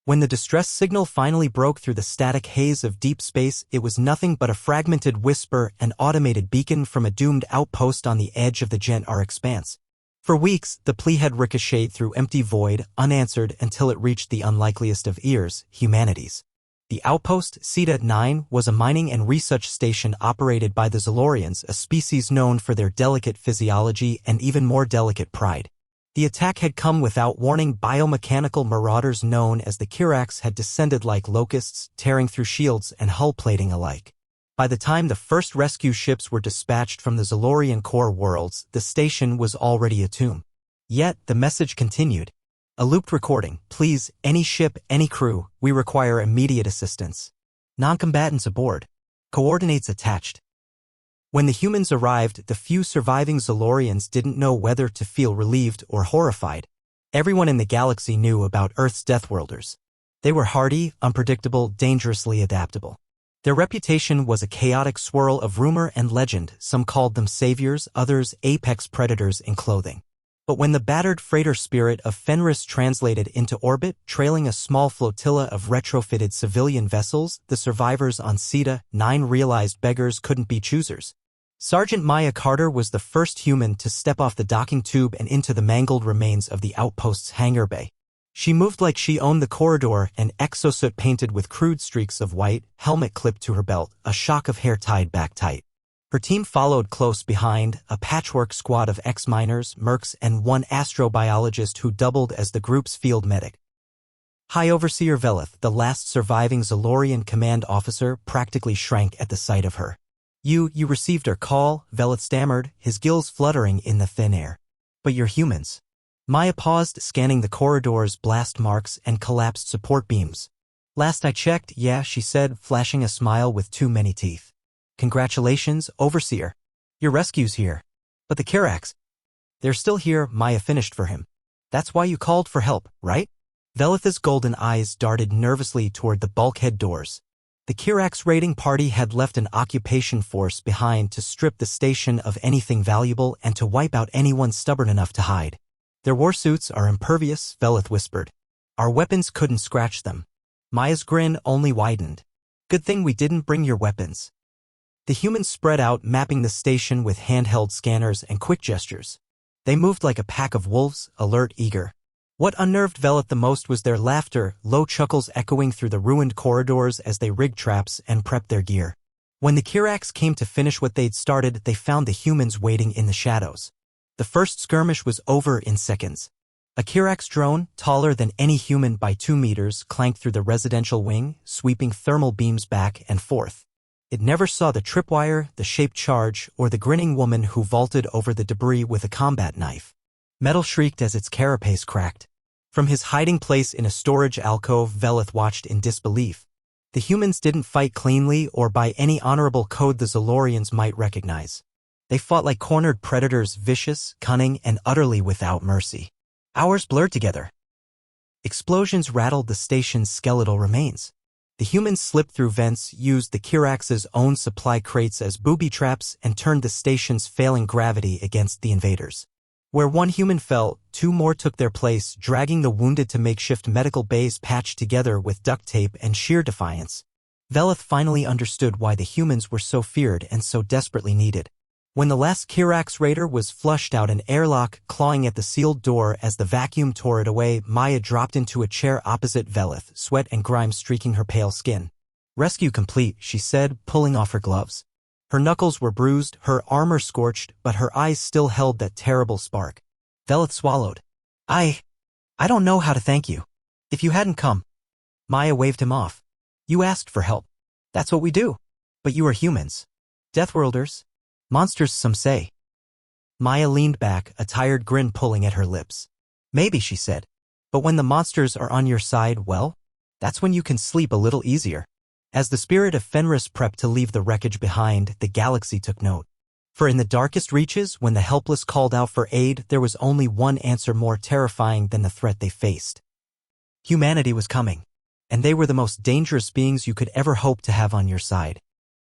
When the distress signal finally broke through the static haze of deep space, it was nothing but a fragmented whisper, an automated beacon from a doomed outpost on the edge of the Gent-R expanse. For weeks, the plea had ricocheted through empty void, unanswered until it reached the unlikeliest of ears, humanity's. The outpost, Ceta-9, was a mining and research station operated by the Zolorians, a species known for their delicate physiology and even more delicate pride. The attack had come without warning. Biomechanical marauders known as the Kirax had descended like locusts, tearing through shields and hull plating alike. By the time the first rescue ships were dispatched from the Zolorian core worlds, the station was already a tomb. Yet, the message continued. A looped recording. Please, any ship, any crew, we require immediate assistance. Non-combatants aboard. Coordinates attached. When the humans arrived, the few surviving Zolorians didn't know whether to feel relieved or horrified. Everyone in the galaxy knew about Earth's Deathworlders. They were hardy, unpredictable, dangerously adaptable. Their reputation was a chaotic swirl of rumor and legend. Some called them saviors, others apex predators in clothing. But when the battered freighter Spirit of Fenris translated into orbit, trailing a small flotilla of retrofitted civilian vessels, the survivors on Ceta-9 realized beggars couldn't be choosers. Sergeant Maya Carter was the first human to step off the docking tube and into the mangled remains of the outpost's hangar bay. She moved like she owned the corridor, an exosuit painted with crude streaks of white, helmet clipped to her belt, a shock of hair tied back tight. Her team followed close behind, a patchwork squad of ex-miners, mercs, and one astrobiologist who doubled as the group's field medic. High Overseer Velith, the last surviving Zolorian command officer, practically shrank at the sight of her. You received our call," Velith stammered, his gills fluttering in the thin air. "But you're humans." Maya paused, scanning the corridor's blast marks and collapsed support beams. "Last I checked, yeah," she said, flashing a smile with too many teeth. "Congratulations, Overseer. Your rescue's here. But the Kirax, they're still here," Maya finished for him. "That's why you called for help, right?" Velith's golden eyes darted nervously toward the bulkhead doors. The Kirax raiding party had left an occupation force behind to strip the station of anything valuable and to wipe out anyone stubborn enough to hide. "Their warsuits are impervious," Velith whispered. "Our weapons couldn't scratch them." Maya's grin only widened. "Good thing we didn't bring your weapons." The humans spread out, mapping the station with handheld scanners and quick gestures. They moved like a pack of wolves, alert, eager. What unnerved Velith the most was their laughter, low chuckles echoing through the ruined corridors as they rigged traps and prepped their gear. When the Kirax came to finish what they'd started, they found the humans waiting in the shadows. The first skirmish was over in seconds. A Kirax drone, taller than any human by 2 meters, clanked through the residential wing, sweeping thermal beams back and forth. It never saw the tripwire, the shaped charge, or the grinning woman who vaulted over the debris with a combat knife. Metal shrieked as its carapace cracked. From his hiding place in a storage alcove, Velith watched in disbelief. The humans didn't fight cleanly or by any honorable code the Zolorians might recognize. They fought like cornered predators, vicious, cunning, and utterly without mercy. Hours blurred together. Explosions rattled the station's skeletal remains. The humans slipped through vents, used the Kirax's own supply crates as booby traps, and turned the station's failing gravity against the invaders. Where one human fell, 2 more took their place, dragging the wounded to makeshift medical bays patched together with duct tape and sheer defiance. Velith finally understood why the humans were so feared and so desperately needed. When the last Kirax raider was flushed out an airlock, clawing at the sealed door as the vacuum tore it away, Maya dropped into a chair opposite Velith, sweat and grime streaking her pale skin. "Rescue complete," she said, pulling off her gloves. Her knuckles were bruised, her armor scorched, but her eyes still held that terrible spark. Velith swallowed. I don't know how to thank you. If you hadn't come." Maya waved him off. "You asked for help. That's what we do. But you are humans. Deathworlders. Monsters, some say." Maya leaned back, a tired grin pulling at her lips. "Maybe," she said. "But when the monsters are on your side, well, that's when you can sleep a little easier." As the Spirit of Fenris prepped to leave the wreckage behind, the galaxy took note. For in the darkest reaches, when the helpless called out for aid, there was only one answer more terrifying than the threat they faced. Humanity was coming, and they were the most dangerous beings you could ever hope to have on your side.